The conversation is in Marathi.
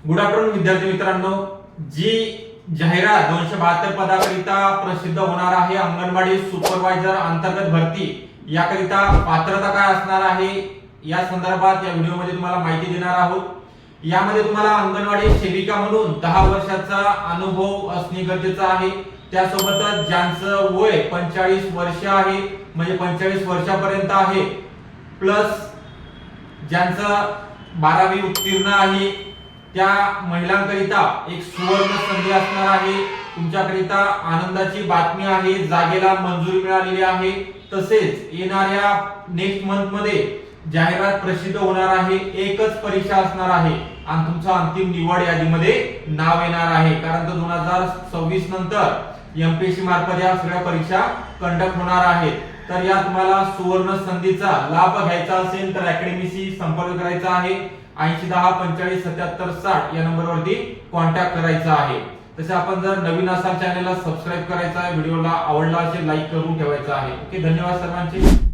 गुड आफ्टरनून विद्यार्थी मित्रांनो, जी जाहिरात 272 पदाकरिता प्रसिद्ध होणार आहे अंगणवाडी सुपरवायझर अंतर्गत भरती, याकरिता पात्रता काय असणार आहे या संदर्भात या व्हिडिओमध्ये तुम्हाला माहिती देणार आहोत। यामध्ये तुम्हाला अंगणवाडी सेविका म्हणून 10 वर्षाचा अनुभव असणे गरजेचे आहे। त्यासोबतच ज्यांचं वय 45 वर्ष आहे म्हणजे 45 वर्षापर्यंत आहे, प्लस ज्यांचं 12वी उत्तीर्ण आहे त्या महिलांकरिता एक सुवर्ण संधी असणार आहे। तुमच्याकरिता आनंदाची बातमी आहे, जागेला मंजुरी मिळालेली आहे। तसेच येणाऱ्या नेक्स्ट मंथ मध्ये जाहिरात प्रसिद्ध होणार आहे। एकच परीक्षा असणार आहे आणि तुमचं अंतिम निवड यादीमध्ये नाव येणार आहे, कारण 2026 नंतर एमपीएससी मार्फत या सगळ्या परीक्षा कंडक्ट होणार आहेत। तर या तुम्हाला सुवर्ण संधीचा लाभ घ्यायचा असेल तर अकॅडमीशी संपर्क करायचा आहे। 8010 45 77 60 या नंबरवरती कॉन्टॅक्ट करायचा आहे। तसे आपण जर नवीन असाल चॅनलला सबस्क्राइब करायचा आहे, व्हिडिओला आवडला असेल लाईक करून ठेवायचा आहे। ओके, धन्यवाद सर्वांचे।